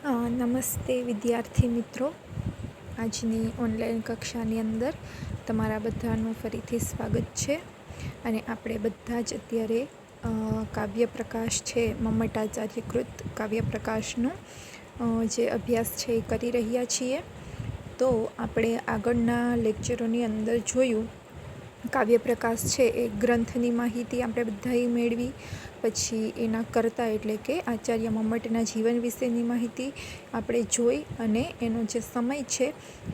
નમસ્તે વિદ્યાર્થી મિત્રો, આજની ઓનલાઈન કક્ષાની અંદર તમારા બધાનું ફરીથી સ્વાગત છે. અને આપણે બધા જ અત્યારે કાવ્યપ્રકાશ છે, મમ્મટાચાર્યકૃત કાવ્યપ્રકાશનો જે અભ્યાસ છે એ કરી રહ્યા છીએ. તો આપણે આગળના લેક્ચરોની અંદર જોયું, કાવ્યપ્રકાશ છે એ ગ્રંથની માહિતી આપણે બધાએ મેળવી. પછી એના કર્તા એટલે કે આચાર્ય મમ્મટના જીવન વિશેની માહિતી આપણે જોઈ અને એનો જે સમય છે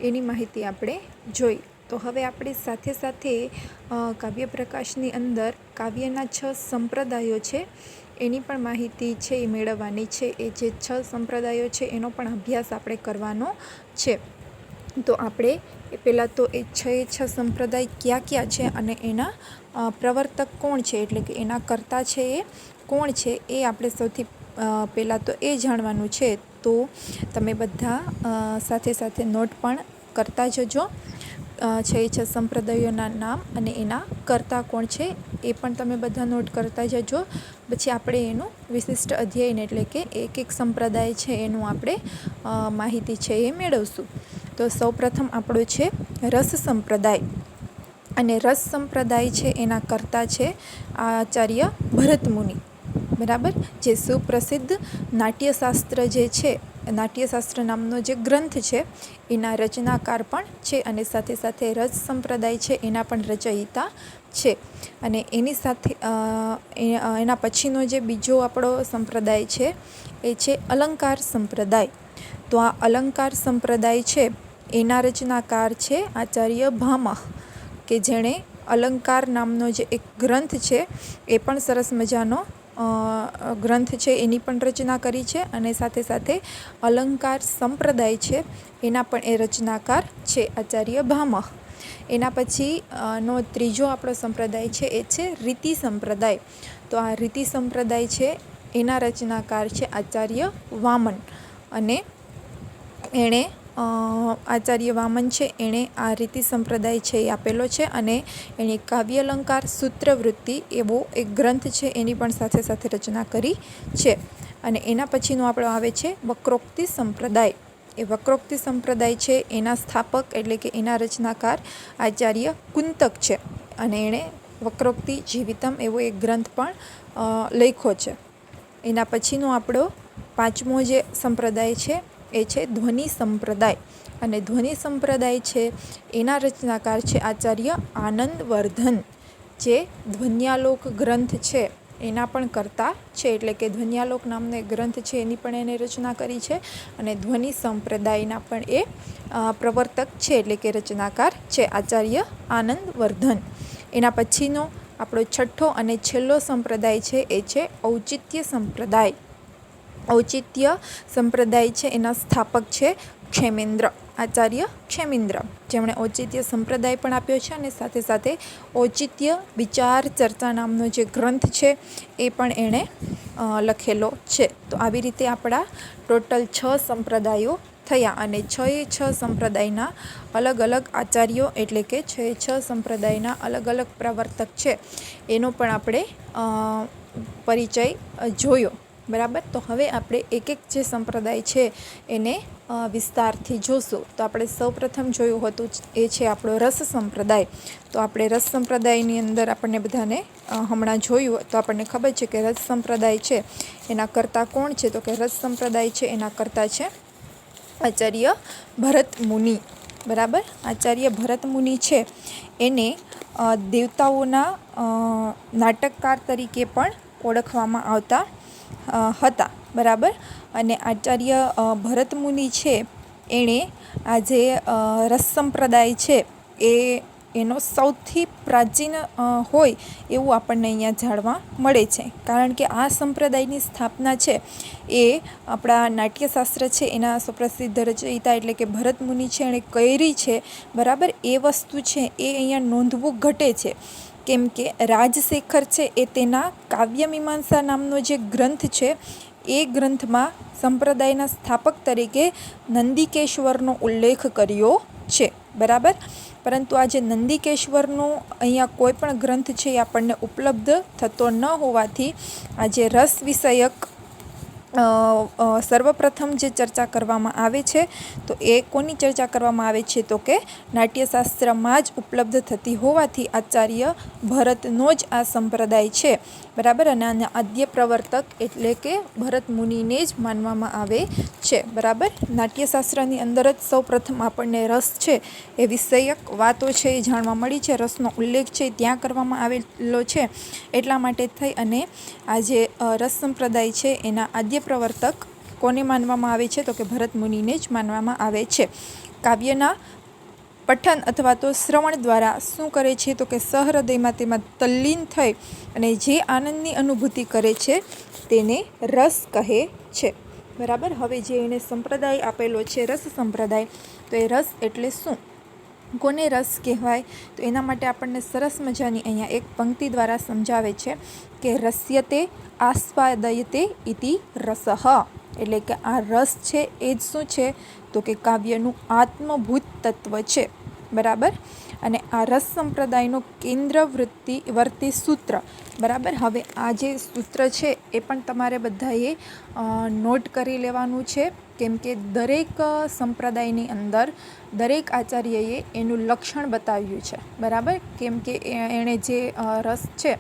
એની માહિતી આપણે જોઈ. તો હવે આપણે સાથે સાથે કાવ્યપ્રકાશની અંદર કાવ્યના 6 સંપ્રદાયો છે એની પણ માહિતી છે એ મેળવવાની છે. એ જે 6 સંપ્રદાયો છે એનો પણ અભ્યાસ આપણે કરવાનો છે. તો આપણે પહેલાં તો એ 6 સંપ્રદાય ક્યાં ક્યાં છે અને એના પ્રવર્તક કોણ છે, એટલે કે એના કર્તા છે એ કોણ છે, એ આપણે સૌથી પહેલાં તો એ જાણવાનું છે. તો તમે બધા સાથે સાથે નોટ પણ કરતા જજો. 6 સંપ્રદાયોના નામ અને એના કર્તા કોણ છે એ પણ તમે બધા નોટ કરતા જજો. પછી આપણે એનું વિશિષ્ટ અધ્યયન એટલે કે એક સંપ્રદાય છે એનું આપણે માહિતી છે એ મેળવશું. તો સૌપ્રથમ આપણો છે રસ સંપ્રદાય. અને રસ સંપ્રદાય છે એના કર્તા છે આચાર્ય ભરતમુનિ. બરાબર, જે સુપ્રસિદ્ધ નાટ્યશાસ્ત્ર જે છે, નાટ્યશાસ્ત્ર નામનો જે ગ્રંથ છે એના રચનાકાર પણ છે અને સાથે સાથે રસ સંપ્રદાય છે એના પણ રચયિતા છે. અને એની સાથે એના પછીનો જે બીજો આપણો સંપ્રદાય છે એ છે અલંકાર સંપ્રદાય. તો આ અલંકાર સંપ્રદાય છે એના રચનાકાર છે આચાર્ય ભામહ, કે જેણે અલંકાર નામનો જે એક ગ્રંથ છે એ પણ સરસ મજાનો ગ્રંથ છે એની પણ રચના કરી છે. અને સાથે સાથે અલંકાર સંપ્રદાય છે એના પણ એ રચનાકાર છે આચાર્ય ભામહ. એના પછી નો ત્રીજો આપણો સંપ્રદાય છે એ છે રીતિ સંપ્રદાય. તો આ રીતિ સંપ્રદાય છે એના રચનાકાર છે આચાર્ય વામન. અને એણે આચાર્ય વામન છે એણે આ રીતિ સંપ્રદાય છે એ આપેલો છે. અને એણે કાવ્યાલંકાર સૂત્રવૃત્તિ એવો એક ગ્રંથ છે એની પણ સાથે સાથે રચના કરી છે. અને એના પછીનો આપણો આવે છે વક્રોક્તિ સંપ્રદાય. એ વક્રોક્તિ સંપ્રદાય છે એના સ્થાપક એટલે કે એના રચનાકાર આચાર્ય કુંતક છે. અને એણે વક્રોક્તિ જીવિતમ એવો એક ગ્રંથ પણ લખ્યો છે. એના પછીનો આપણો પાંચમો જે સંપ્રદાય છે એ છે ધ્વનિ સંપ્રદાય. અને ધ્વનિ સંપ્રદાય છે એના રચનાકાર છે આચાર્ય આનંદવર્ધન, જે ધ્વન્યાલોક ગ્રંથ છે એના પણ કર્તા છે. એટલે કે ધ્વન્યાલોક નામનો એક ગ્રંથ છે એની પણ એને રચના કરી છે. અને ધ્વનિ સંપ્રદાયના પણ એ પ્રવર્તક છે એટલે કે રચનાકાર છે આચાર્ય આનંદવર્ધન. એના પછીનો આપણો છઠ્ઠો અને છેલ્લો સંપ્રદાય છે એ છે ઔચિત્ય સંપ્રદાય. ઔચિત્ય સંપ્રદાય છે એના સ્થાપક છે ક્ષેમેન્દ્ર, આચાર્ય ક્ષેમેન્દ્ર, જેમણે ઔચિત્ય સંપ્રદાય પણ આપ્યો છે. અને સાથે સાથે ઔચિત્ય વિચાર ચર્ચા નામનો જે ગ્રંથ છે એ પણ એણે લખેલો છે. તો આવી રીતે આપણા ટોટલ 6 સંપ્રદાયો થયા. અને 6 સંપ્રદાયના અલગ અલગ આચાર્યો એટલે કે 6 સંપ્રદાયના અલગ અલગ પ્રવર્તક છે એનો પણ આપણે પરિચય જોયો. બરાબર, તો હવે આપણે એક જે સંપ્રદાય છે એને વિસ્તારથી જોશું. તો આપણે સૌપ્રથમ જોયું હતું એ છે આપણો રસ સંપ્રદાય. તો આપણે રસ સંપ્રદાયની અંદર આપણને બધાને હમણાં જોયું તો આપણને ખબર છે કે રસ સંપ્રદાય છે એના કર્તા કોણ છે. તો કે રસ સંપ્રદાય છે એના કર્તા છે આચાર્ય ભરતમુનિ. બરાબર, આચાર્ય ભરતમુનિ છે એને દેવતાઓના નાટકકાર તરીકે પણ ઓળખવામાં આવતા હતા. બરાબર, અને આચાર્ય ભરતમુનિ છે એણે આ જે રસ સંપ્રદાય છે એનો સૌથી પ્રાચીન હોય એવું આપણને અહીંયા જાણવા મળે છે. કારણ કે આ સંપ્રદાયની સ્થાપના છે એ આપણા નાટ્યશાસ્ત્ર છે એના સુપ્રસિદ્ધ રચયિતા એટલે કે ભરતમુનિ છે એણે કરી છે. બરાબર, એ વસ્તુ છે એ અહીંયા નોંધવું ઘટે છે. કેમ કે રાજશેખર છે એ તેના કાવ્યમીમાંસા નામનો જે ગ્રંથ છે એ ગ્રંથમાં સંપ્રદાયના સ્થાપક તરીકે નંદિકેશ્વરનો ઉલ્લેખ કર્યો છે. બરાબર, પરંતુ આ જે નંદિકેશ્વરનો અહીંયા કોઈ પણ ગ્રંથ છે એ આપણને ઉપલબ્ધ થતો ન હોવાથી આ જે રસ વિષયક સર્વપ્રથમ જે ચર્ચા કરવામાં આવે છે તો એ કોની ચર્ચા કરવામાં આવે છે તો કે નાટ્યશાસ્ત્રમાં જ ઉપલબ્ધ થતી હોવાથી આચાર્ય ભરતનો જ આ સંપ્રદાય છે, બરાબર. અને આના આદ્ય પ્રવર્તક એટલે કે ભરત મુનિને જ માનવામાં આવે છે, બરાબર. નાટ્યશાસ્ત્રની અંદર જ સૌપ્રથમ આપણને રસ છે એ વિષયક વાતો છે એ જાણવા મળી છે, રસનો ઉલ્લેખ છે ત્યાં કરવામાં આવેલો છે. એટલા માટે થઈ અને આ જે રસ સંપ્રદાય છે એના આદ્ય પ્રવર્તક કોને માનવામાં આવે છે તો કે ભરત મુનિને જ માનવામાં આવે છે. કાવ્યના પઠન અથવા તો શ્રવણ દ્વારા શું કરે છે તો કે સહૃદયમાં તેમાં તલ્લીન થઈ અને જે આનંદની અનુભૂતિ કરે છે તેને રસ કહે છે, બરાબર. હવે જે એને સંપ્રદાય આપેલો છે રસ સંપ્રદાય, તો એ રસ એટલે શું, કોને રસ કહેવાય, તો એના માટે આપણને સરસ મજાની અહીંયા એક પંક્તિ દ્વારા સમજાવે છે કે રસ્યતે આસ્વાદયતે ઇતિ રસઃ, એટલે કે આ રસ છે એ જ શું છે તો કે કાવ્યનું આત્મભૂત તત્વ છે, બરાબર. અને આ રસ સંપ્રદાયનો કેન્દ્રવર્તી સૂત્ર, બરાબર. હવે આ જે સૂત્ર છે એ પણ તમારે બધાએ નોટ કરી લેવાનું છે, કેમ કે દરેક સંપ્રદાયની અંદર દરેક આચાર્યએ એનું લક્ષણ બતાવ્યું છે, બરાબર. કેમ કે એણે જે રસ છે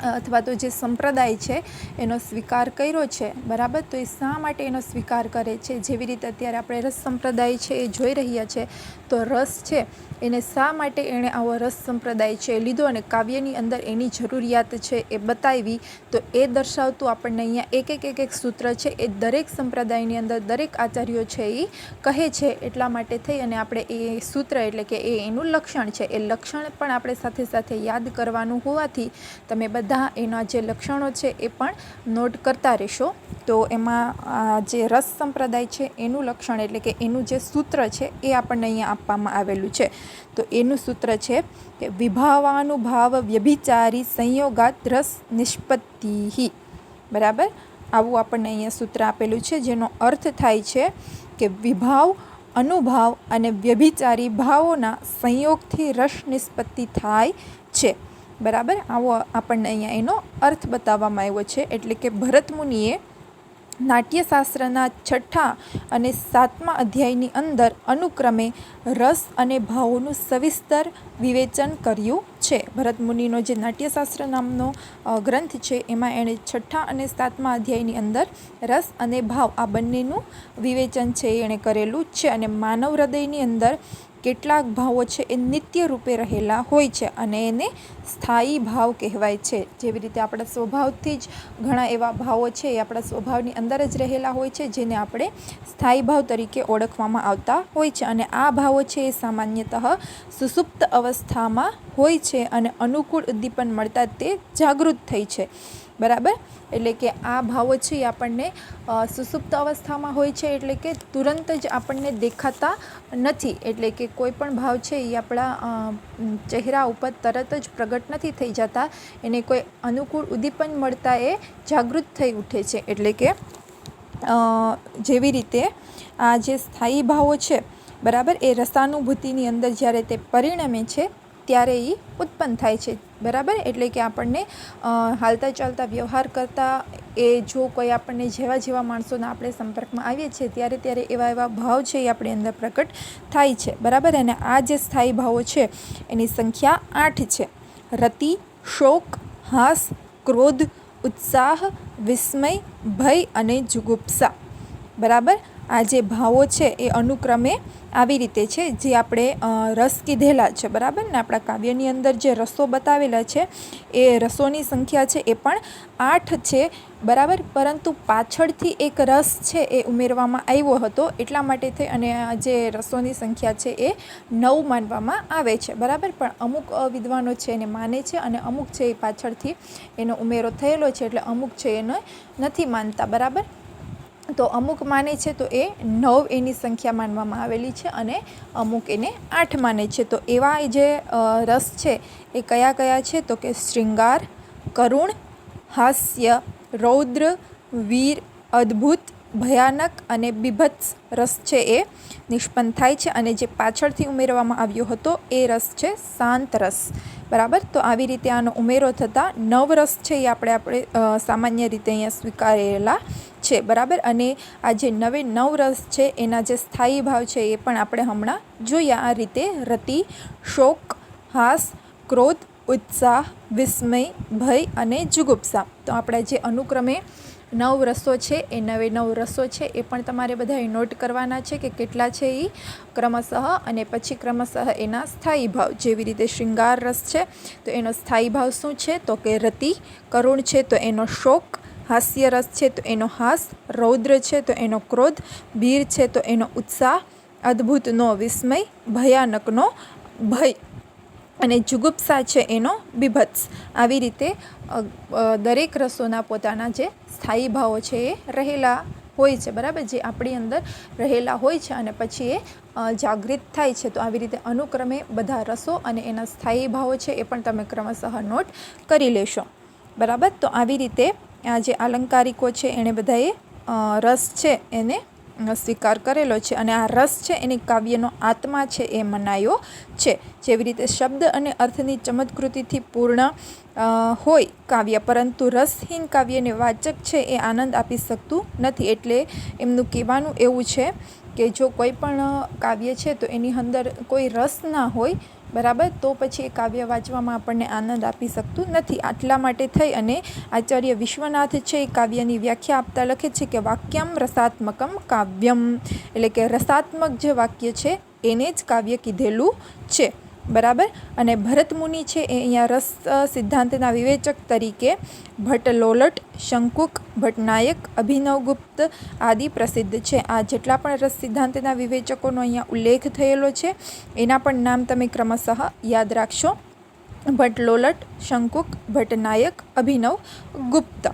અથવા તો જે સંપ્રદાય છે એનો સ્વીકાર કર્યો છે, બરાબર. તો એ શા માટે એનો સ્વીકાર કરે છે, જેવી રીતે અત્યારે આપણે રસ સંપ્રદાય છે એ જોઈ રહ્યા છે, તો રસ છે એને શા માટે એણે આવો રસ સંપ્રદાય છે લીધો અને કાવ્યની અંદર એની જરૂરિયાત છે એ બતાવી, તો એ દર્શાવતું આપણને અહીંયા એક સૂત્ર છે એ દરેક સંપ્રદાયની અંદર દરેક આચાર્યો છે એ કહે છે. એટલા માટે થઈ અને આપણે એ સૂત્ર એટલે કે એનું લક્ષણ છે, એ લક્ષણ પણ આપણે સાથે સાથે યાદ કરવાનું હોવાથી તમે બધા એના જે લક્ષણો છે એ પણ નોટ કરતા રહેશો. તો એમાં જે રસ સંપ્રદાય છે એનું લક્ષણ એટલે કે એનું જે સૂત્ર છે એ આપણને અહીંયા આપવામાં આવેલું છે. તો એનું સૂત્ર છે કે વિભાવાનુભાવ વ્યભિચારી સંયોગાત રસ નિષ્પત્તિ, બરાબર. આવું આપણને અહીંયા સૂત્ર આપેલું છે, જેનો અર્થ થાય છે કે વિભાવ, અનુભાવ અને વ્યભિચારી ભાવોના સંયોગથી રસ નિષ્પત્તિ થાય છે, બરાબર. આવો આપણને અહીંયા એનો અર્થ બતાવવામાં આવ્યો છે. એટલે કે ભરત મુનિએ નાટ્યશાસ્ત્રના 6 અને 7મા અધ્યાયની અંદર અનુક્રમે રસ અને ભાવોનું સવિસ્તર વિવેચન કર્યું છે. ભરત મુનિનો જે નાટ્યશાસ્ત્ર નામનો ગ્રંથ છે એમાં એણે 6 અને 7મા અધ્યાયની અંદર રસ અને ભાવ આ બંનેનું વિવેચન છે એણે કરેલું છે. અને માનવ હૃદયની અંદર કેટલાક ભાવો છે એ નિત્ય રૂપે રહેલા હોય છે અને એને સ્થાયી ભાવ કહેવાય છે. જેવી રીતે આપણા સ્વભાવથી જ ઘણા એવા ભાવો છે એ આપણા સ્વભાવની અંદર જ રહેલા હોય છે, જેને આપણે સ્થાયી ભાવ તરીકે ઓળખવામાં આવતા હોય છે. અને આ ભાવો છે એ સામાન્યતઃ સુષુપ્ત અવસ્થામાં હોય છે અને અનુકૂળ ઉદ્દીપન મળતા તે જાગૃત થઈ છે, બરાબર. એટલે કે આ ભાવો છે એ આપણને સુષુપ્ત અવસ્થામાં હોય છે, એટલે કે તુરંત જ આપણને દેખાતા નથી. એટલે કે કોઈ પણ ભાવ છે એ આપણા ચહેરા ઉપર તરત જ પ્રગટ નથી થઈ જતા, એને કોઈ અનુકૂળ ઉદ્દીપન મળતા એ જાગૃત થઈ ઉઠે છે. એટલે કે જેવી રીતે આ જે સ્થાયી ભાવો છે, બરાબર, એ રસાનુભૂતિની અંદર જ્યારે તે પરિણમે છે ત્યારે એ ઉત્પન્ન થાય છે, બરાબર. એટલે કે આપણને હાલતા ચાલતા વ્યવહાર કરતાં એ જો કોઈ આપણને જેવા માણસોના આપણે સંપર્કમાં આવીએ છીએ ત્યારે એવા ભાવ છે એ આપણી અંદર પ્રકટ થાય છે, બરાબર. અને આ જે સ્થાયી ભાવો છે એની સંખ્યા 8 છે. રતિ, શોક, હાસ, ક્રોધ, ઉત્સાહ, વિસ્મય, ભય અને જુગુપ્સા, બરાબર. આ જે ભાવો છે એ અનુક્રમે આવી રીતે છે જે આપણે રસ કીધેલા છે, બરાબર. ને આપણા કાવ્યની અંદર જે રસો બતાવેલા છે એ રસોની સંખ્યા છે એ પણ 8 છે, બરાબર. પરંતુ પાછળથી એક રસ છે એ ઉમેરવામાં આવ્યો હતો, એટલા માટે થઈ અને આ જે રસોની સંખ્યા છે એ 9 માનવામાં આવે છે, બરાબર. પણ અમુક વિદ્વાનો છે એને માને છે અને અમુક છે એ પાછળથી એનો ઉમેરો થયેલો છે, એટલે અમુક છે એને નથી માનતા, બરાબર. તો અમુક માને છે તો એ 9 એની સંખ્યા માનવામાં આવેલી છે અને અમુક એને 8 માને છે. તો એવા જે રસ છે એ કયા છે તો કે શૃંગાર, કરુણ, હાસ્ય, રૌદ્ર, વીર, અદ્ભુત, ભયાનક અને બીભત્સ રસ છે એ નિષ્પન્ન થાય છે, અને જે પાછળથી ઉમેરવામાં આવ્યો હતો એ રસ છે શાંત રસ. બરાબર. તો આવી રીતે આનો ઉમેરો થતાં નવરસ છે એ આપણે સામાન્ય રીતે અહીંયા સ્વીકારેલા છે. બરાબર. અને આ જે નવ રસ છે એના જે સ્થાયી ભાવ છે એ પણ આપણે હમણાં જોયા. આ રીતે રતિ, શોક, હાસ, ક્રોધ, ઉત્સાહ, વિસ્મય, ભય અને જુગુપ્સા. તો આપણા જે અનુક્રમે 9 રસો છે એ 9 રસો છે એ પણ તમારે બધાએ નોટ કરવાના છે કે કેટલા છે એ ક્રમશઃ, અને પછી ક્રમશઃ એના સ્થાયી ભાવ. જેવી રીતે શૃંગાર રસ છે તો એનો સ્થાયી ભાવ શું છે? તો કે રતિ. કરુણ છે તો એનો શોક. હાસ્ય રસ છે તો એનો હાસ. રૌદ્ર છે તો એનો ક્રોધ. વીર છે તો એનો ઉત્સાહ. અદ્ભુતનો વિસ્મય. ભયાનકનો ભય. અને જુગુપ્સા છે એનો બીભત્સ. આવી રીતે દરેક રસોના પોતાના જે સ્થાયી ભાવો છે એ રહેલા હોય છે. બરાબર. જે આપણી અંદર રહેલા હોય છે અને પછી એ જાગૃત થાય છે. તો આવી રીતે અનુક્રમે બધા રસો અને એના સ્થાયી ભાવો છે એ પણ તમે ક્રમશઃ નોટ કરી લેશો. બરાબર. તો આવી રીતે આ જે આલંકારિકો છે એણે બધાએ રસ છે એને સ્વીકાર કરેલો છે, અને આ રસ છે એની કાવ્યનો આત્મા છે એ મનાયો છે. જેવી રીતે શબ્દ અને અર્થની ચમત્કૃતિથી પૂર્ણ હોય કાવ્ય, પરંતુ રસહીન કાવ્યને વાચક છે એ આનંદ આપી શકતું નથી. એટલે એમનું કહેવાનું એવું છે કે જો કોઈ પણ કાવ્ય છે તો એની અંદર કોઈ રસ ના હોય, બરાબર, તો પછી એ કાવ્ય વાંચવામાં આપણને આનંદ આપી શકતું નથી. આટલા માટે થઈ અને આચાર્ય વિશ્વનાથ છે એ કાવ્યની વ્યાખ્યા આપતા લખે છે કે વાક્યમ રસાત્મકમ કાવ્યમ, એટલે કે રસાત્મક જે વાક્ય છે એને જ કાવ્ય કીધેલું છે. બરાબર. અને ભરતમુનિ છે એ અહીંયા રસ સિદ્ધાંતના વિવેચક તરીકે ભટ્ટલોલટ, શંકુક, ભટ્ટનાયક, અભિનવગુપ્ત આદિ પ્રસિદ્ધ છે. આ જેટલા પણ રસ સિદ્ધાંતના વિવેચકોનો અહીંયા ઉલ્લેખ થયેલો છે એના પણ નામ તમે ક્રમશઃ યાદ રાખશો. ભટ્ટલોલટ, શંકુક, ભટ્ટનાયક, અભિનવગુપ્ત.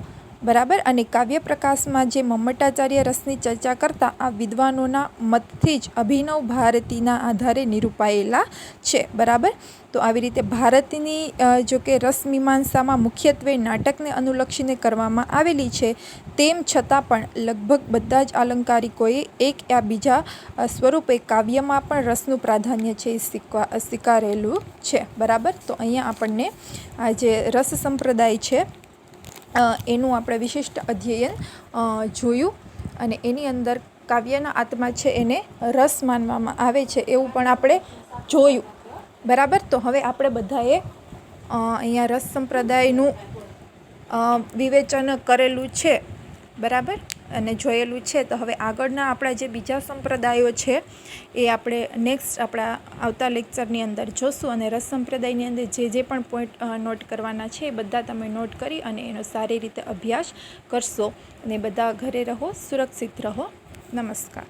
બરાબર. અને કાવ્ય પ્રકાશમાં જે મમ્મટાચાર્ય રસની ચર્ચા કરતા આ વિદ્વાનોના મતથી જ અભિનવ ભારતીના આધારે નિરૂપાયેલા છે. બરાબર. તો આવી રીતે ભારતની જો કે રસમીમાંસામાં મુખ્યત્વે નાટકને અનુલક્ષીને કરવામાં આવેલી છે, તેમ છતાં પણ લગભગ બધા જ આલંકારિકોએ એક યા બીજા સ્વરૂપે કાવ્યમાં પણ રસનું પ્રાધાન્ય છે એ સ્વીકારેલું છે. બરાબર. તો અહીંયા આપણને આ જે રસ સંપ્રદાય છે એનું આપણે વિશિષ્ટ અધ્યયન જોયું, અને એની અંદર કાવ્યના આત્મા છે એને રસ માનવામાં આવે છે એવું પણ આપણે જોયું. બરાબર. તો હવે આપણે બધાએ અહીંયા રસ સંપ્રદાયનું વિવેચન કરેલું છે. બરાબર. અને જોયેલું છે. તો હવે આગળના આપણા જે બીજા સંપ્રદાયો છે એ આપણે નેક્સ્ટ આપણા આવતા લેક્ચરની અંદર જોશું. અને રસ સંપ્રદાયની અંદર જે પણ પોઈન્ટ નોટ કરવાના છે એ બધા તમે નોટ કરી અને એનો સારી રીતે અભ્યાસ કરશો. અને બધા ઘરે રહો, સુરક્ષિત રહો. નમસ્કાર.